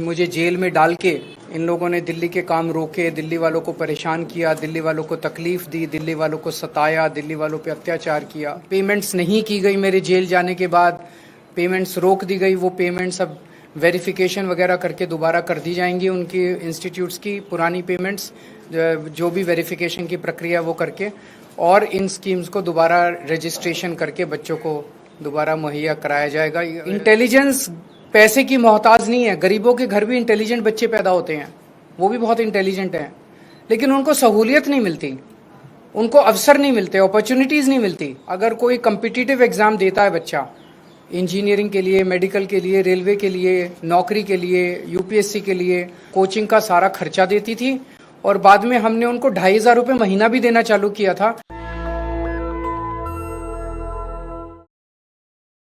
मुझे जेल में डाल के इन लोगों ने दिल्ली के काम रोके, दिल्ली वालों को परेशान किया, दिल्ली वालों को तकलीफ दी, दिल्ली वालों को सताया, दिल्ली वालों पे अत्याचार किया। पेमेंट्स नहीं की गई मेरे जेल जाने के बाद, पेमेंट्स रोक दी गई। वो पेमेंट्स अब वेरिफिकेशन वगैरह करके दोबारा कर दी जाएंगी उनकी इंस्टीट्यूट्स की पुरानी पेमेंट्स, जो भी वेरिफिकेशन की प्रक्रिया वो करके, और इन स्कीम्स को दोबारा रजिस्ट्रेशन करके बच्चों को दोबारा मुहैया कराया जाएगा। इंटेलिजेंस पैसे की मोहताज नहीं है। गरीबों के घर भी इंटेलिजेंट बच्चे पैदा होते हैं, वो भी बहुत इंटेलिजेंट हैं, लेकिन उनको सहूलियत नहीं मिलती, उनको अवसर नहीं मिलते, अपॉर्चुनिटीज़ नहीं मिलती। अगर कोई कम्पिटिटिव एग्ज़ाम देता है बच्चा, इंजीनियरिंग के लिए, मेडिकल के लिए, रेलवे के लिए, नौकरी के लिए, यूपीएससी के लिए, कोचिंग का सारा खर्चा देती थी, और बाद में हमने उनको 2,500 रुपये महीना भी देना चालू किया था।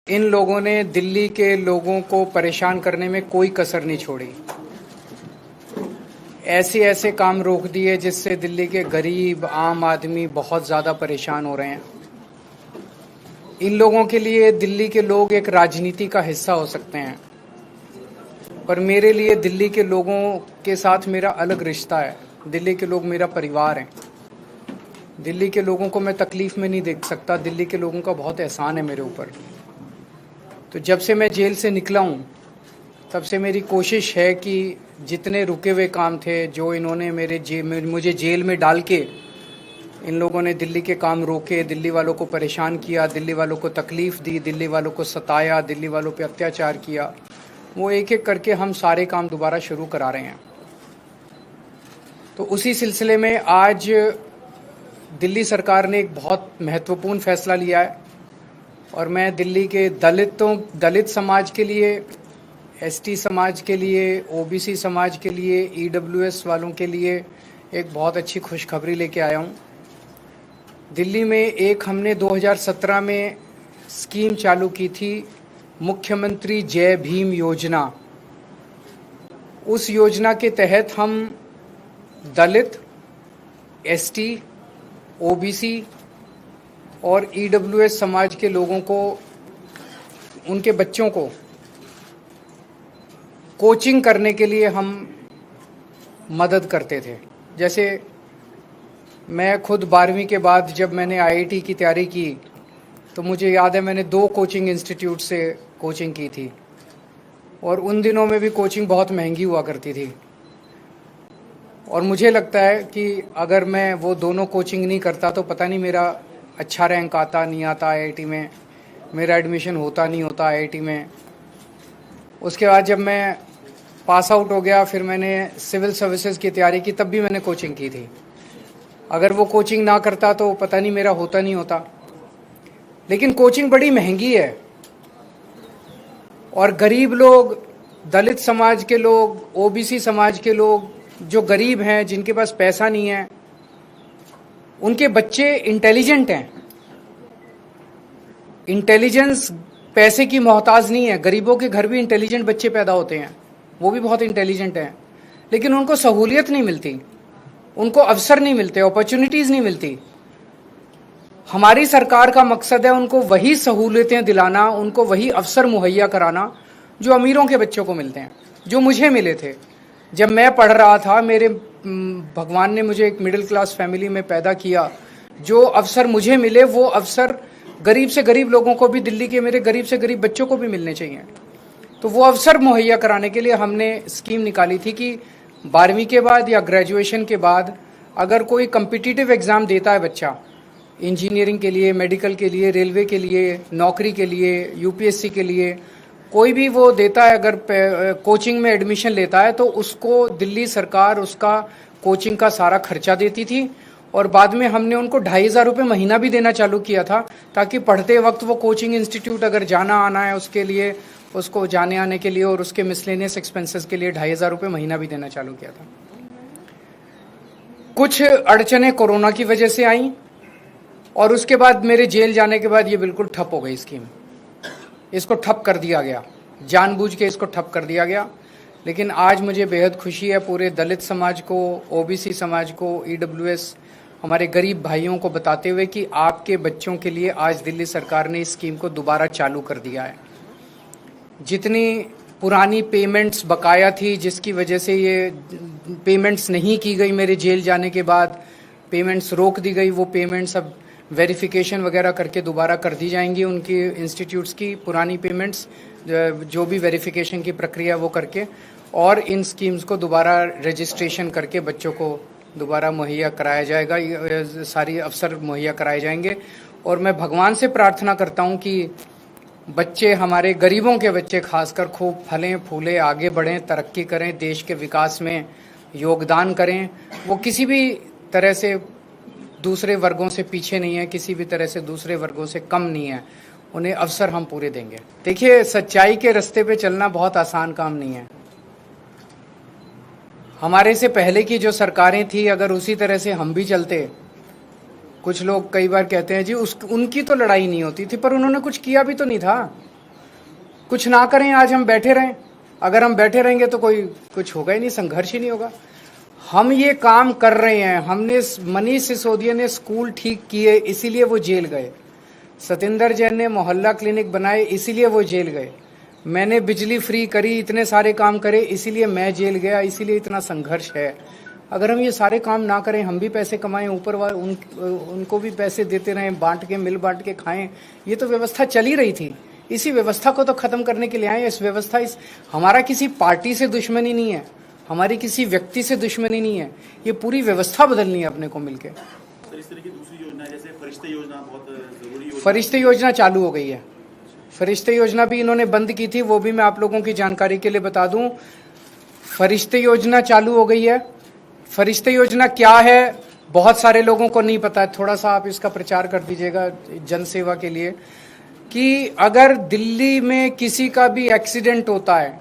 इन लोगों ने दिल्ली के लोगों को परेशान करने में कोई कसर नहीं छोड़ी। ऐसे ऐसे काम रोक दिए जिससे दिल्ली के गरीब आम आदमी बहुत ज़्यादा परेशान हो रहे हैं। इन लोगों के लिए दिल्ली के लोग एक राजनीति का हिस्सा हो सकते हैं, पर मेरे लिए दिल्ली के लोगों के साथ मेरा अलग रिश्ता है। दिल्ली के लोग मेरा परिवार हैं। दिल्ली के लोगों को मैं तकलीफ़ में नहीं देख सकता। दिल्ली के लोगों का बहुत एहसान है मेरे ऊपर। तो जब से मैं जेल से निकला हूँ, तब से मेरी कोशिश है कि जितने रुके हुए काम थे, जो इन्होंने मुझे जेल में डाल के इन लोगों ने दिल्ली के काम रोके, दिल्ली वालों को परेशान किया, दिल्ली वालों को तकलीफ़ दी, दिल्ली वालों को सताया, दिल्ली वालों पे अत्याचार किया, वो एक एक करके हम सारे काम दोबारा शुरू करा रहे हैं। तो उसी सिलसिले में आज दिल्ली सरकार ने एक बहुत महत्वपूर्ण फैसला लिया है, और मैं दिल्ली के दलित समाज के लिए, एसटी समाज के लिए, ओबीसी समाज के लिए, ईडब्ल्यूएस वालों के लिए एक बहुत अच्छी खुशखबरी लेके आया हूँ। दिल्ली में एक हमने 2017 में स्कीम चालू की थी, मुख्यमंत्री जय भीम योजना। उस योजना के तहत हम दलित, एसटी, ओबीसी और ईडब्ल्यूएस समाज के लोगों को, उनके बच्चों को कोचिंग करने के लिए हम मदद करते थे। जैसे मैं खुद 12वीं के बाद जब मैंने आईआईटी की तैयारी की, तो मुझे याद है मैंने 2 कोचिंग इंस्टीट्यूट से कोचिंग की थी, और उन दिनों में भी कोचिंग बहुत महंगी हुआ करती थी। और मुझे लगता है कि अगर मैं वो दोनों कोचिंग नहीं करता तो पता नहीं मेरा अच्छा रैंक आता नहीं आता आईआईटी में, मेरा एडमिशन होता नहीं होता आईआईटी में। उसके बाद जब मैं पास आउट हो गया, फिर मैंने सिविल सर्विसेज की तैयारी की, तब भी मैंने कोचिंग की थी। अगर वो कोचिंग ना करता तो पता नहीं मेरा होता नहीं होता। लेकिन कोचिंग बड़ी महंगी है, और गरीब लोग, दलित समाज के लोग, ओबीसी समाज के लोग जो गरीब हैं, जिनके पास पैसा नहीं है, उनके बच्चे इंटेलिजेंट हैं। इंटेलिजेंस पैसे की मोहताज नहीं है। गरीबों के घर भी इंटेलिजेंट बच्चे पैदा होते हैं, वो भी बहुत इंटेलिजेंट हैं, लेकिन उनको सहूलियत नहीं मिलती, उनको अवसर नहीं मिलते, अपॉर्चुनिटीज़ नहीं मिलती। हमारी सरकार का मकसद है उनको वही सहूलियतें दिलाना, उनको वही अवसर मुहैया कराना जो अमीरों के बच्चों को मिलते हैं, जो मुझे मिले थे जब मैं पढ़ रहा था। भगवान ने मुझे एक मिडिल क्लास फैमिली में पैदा किया। जो अवसर मुझे मिले, वो अवसर गरीब से गरीब लोगों को भी, दिल्ली के मेरे गरीब से गरीब बच्चों को भी मिलने चाहिए। तो वो अवसर मुहैया कराने के लिए हमने स्कीम निकाली थी कि 12वीं के बाद या ग्रेजुएशन के बाद अगर कोई कम्पिटिटिव एग्ज़ाम देता है बच्चा, इंजीनियरिंग के लिए, मेडिकल के लिए, रेलवे के लिए, नौकरी के लिए, यूपीएससी के लिए, कोई भी वो देता है, अगर कोचिंग में एडमिशन लेता है, तो उसको दिल्ली सरकार उसका कोचिंग का सारा खर्चा देती थी, और बाद में हमने उनको 2,500 रुपये महीना भी देना चालू किया था, ताकि पढ़ते वक्त वो कोचिंग इंस्टीट्यूट अगर जाना आना है उसके लिए, उसको जाने आने के लिए और उसके मिसलेनियस एक्सपेंसेस के लिए 2,500 रुपये महीना भी देना चालू किया था। कुछ अड़चनें कोरोना की वजह से आई, और उसके बाद मेरे जेल जाने के बाद ये बिल्कुल ठप हो गई स्कीम। इसको ठप कर दिया गया, जानबूझ के इसको ठप कर दिया गया। लेकिन आज मुझे बेहद खुशी है पूरे दलित समाज को, ओबीसी समाज को, ईडब्ल्यूएस, हमारे गरीब भाइयों को बताते हुए कि आपके बच्चों के लिए आज दिल्ली सरकार ने इस स्कीम को दोबारा चालू कर दिया है। जितनी पुरानी पेमेंट्स बकाया थी, जिसकी वजह से ये पेमेंट्स नहीं की गई। मेरे जेल जाने के बाद पेमेंट्स रोक दी गई। वो पेमेंट्स अब वेरिफिकेशन वगैरह करके दोबारा कर दी जाएंगी। उनकी इंस्टीट्यूट्स की पुरानी पेमेंट्स जो भी वेरिफिकेशन की प्रक्रिया वो करके, और इन स्कीम्स को दोबारा रजिस्ट्रेशन करके बच्चों को दोबारा मुहैया कराया जाएगा। सारी अवसर मुहैया कराए जाएंगे। और मैं भगवान से प्रार्थना करता हूँ कि बच्चे, हमारे गरीबों के बच्चे खासकर, खूब फलें फूलें, आगे बढ़ें, तरक्की करें, देश के विकास में योगदान करें। वो किसी भी तरह से दूसरे वर्गों से पीछे नहीं है, किसी भी तरह से दूसरे वर्गों से कम नहीं है। उन्हें अवसर हम पूरे देंगे। देखिए, सच्चाई के रास्ते पे चलना बहुत आसान काम नहीं है। हमारे से पहले की जो सरकारें थी, अगर उसी तरह से हम भी चलते, कुछ लोग कई बार कहते हैं जी उनकी तो लड़ाई नहीं होती थी, पर उन्होंने कुछ किया भी तो नहीं था। कुछ ना करें, आज हम बैठे रहें। अगर हम बैठे रहेंगे तो कोई कुछ होगा ही नहीं, संघर्ष ही नहीं होगा। हम ये काम कर रहे हैं। हमने, मनीष सिसोदिया ने स्कूल ठीक किए, इसीलिए वो जेल गए। सतिंदर जैन ने मोहल्ला क्लिनिक बनाए, इसीलिए वो जेल गए। मैंने बिजली फ्री करी, इतने सारे काम करे, इसीलिए मैं जेल गया। इसीलिए इतना संघर्ष है। अगर हम ये सारे काम ना करें, हम भी पैसे कमाएं, ऊपर वाले उनको भी पैसे देते रहें, बांट के, मिल बांट के खाएं, ये तो व्यवस्था चली रही थी। इसी व्यवस्था को तो खत्म करने के लिए आए। हमारा किसी पार्टी से दुश्मनी नहीं है, हमारी किसी व्यक्ति से दुश्मनी नहीं है। ये पूरी व्यवस्था बदलनी है अपने को मिलके। सर, इस तरह की दूसरी योजना जैसे फरिश्ते योजना बहुत जरूरी योजना, फरिश्ते योजना चालू हो गई है। फरिश्ते योजना भी इन्होंने बंद की थी, वो भी मैं आप लोगों की जानकारी के लिए बता दूं। फरिश्ते योजना चालू हो गई है। फरिश्ते योजना क्या है, बहुत सारे लोगों को नहीं पता है। थोड़ा सा आप इसका प्रचार कर दीजिएगा जन सेवा के लिए, कि अगर दिल्ली में किसी का भी एक्सीडेंट होता है,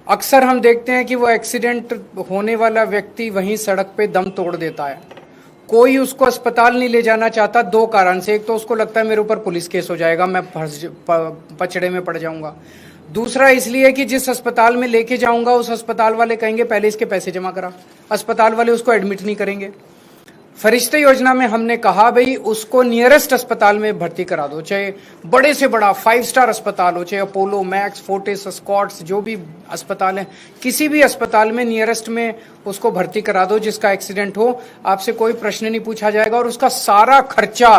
अक्सर हम देखते हैं कि वो एक्सीडेंट होने वाला व्यक्ति वहीं सड़क पे दम तोड़ देता है। कोई उसको अस्पताल नहीं ले जाना चाहता, दो कारण से। एक तो उसको लगता है मेरे ऊपर पुलिस केस हो जाएगा, मैं पचड़े में पड़ जाऊंगा। दूसरा इसलिए कि जिस अस्पताल में लेके जाऊंगा, उस अस्पताल वाले कहेंगे पहले इसके पैसे जमा करा। अस्पताल वाले उसको एडमिट नहीं करेंगे। फरिश्ते योजना में हमने कहा भाई उसको नियरेस्ट अस्पताल में भर्ती करा दो, चाहे बड़े से बड़ा 5 स्टार अस्पताल हो, चाहे अपोलो, मैक्स, फोर्टिस, स्कॉट्स, जो भी अस्पताल है, किसी भी अस्पताल में नियरेस्ट में उसको भर्ती करा दो। जिसका एक्सीडेंट हो, आपसे कोई प्रश्न नहीं पूछा जाएगा, और उसका सारा खर्चा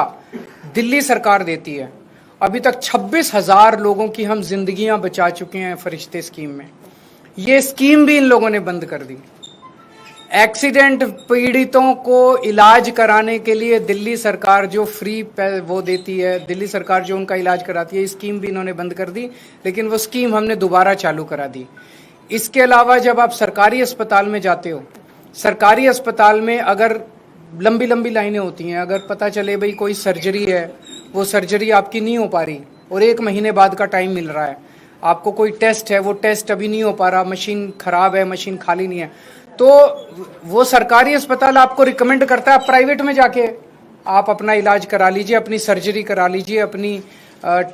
दिल्ली सरकार देती है। अभी तक 26,000 लोगों की हम जिंदगियां बचा चुके हैं फरिश्ते स्कीम में। ये स्कीम भी इन लोगों ने बंद कर दी। एक्सीडेंट पीड़ितों को इलाज कराने के लिए दिल्ली सरकार जो फ्री वो देती है, दिल्ली सरकार जो उनका इलाज कराती है, स्कीम भी इन्होंने बंद कर दी। लेकिन वो स्कीम हमने दोबारा चालू करा दी। इसके अलावा जब आप सरकारी अस्पताल में जाते हो, सरकारी अस्पताल में अगर लंबी लंबी लाइनें होती हैं, अगर पता चले भाई कोई सर्जरी है, वो सर्जरी आपकी नहीं हो पा रही और 1 महीने बाद का टाइम मिल रहा है, आपको कोई टेस्ट है, वो टेस्ट अभी नहीं हो पा रहा, मशीन खराब है, मशीन खाली नहीं है, तो वो सरकारी अस्पताल आपको रिकमेंड करता है आप प्राइवेट में जाके आप अपना इलाज करा लीजिए, अपनी सर्जरी करा लीजिए, अपनी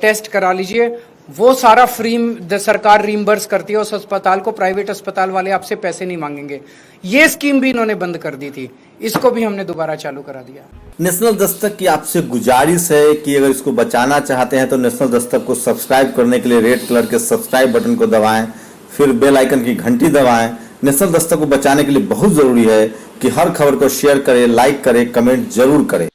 टेस्ट करा लीजिए। वो सारा फ्री सरकार रीइंबर्स करती है उस अस्पताल को, प्राइवेट अस्पताल वाले आपसे पैसे नहीं मांगेंगे। ये स्कीम भी इन्होंने बंद कर दी थी, इसको भी हमने दोबारा चालू करा दिया। नेशनल दस्तक की आपसे गुजारिश है कि अगर इसको बचाना चाहते हैं तो नेशनल दस्तक को सब्सक्राइब करने के लिए रेड कलर के सब्सक्राइब बटन को दबाएं, फिर बेल आइकन की घंटी दबाएं। नेशनल दस्तक को बचाने के लिए बहुत जरूरी है कि हर खबर को शेयर करें, लाइक करें, कमेंट जरूर करें।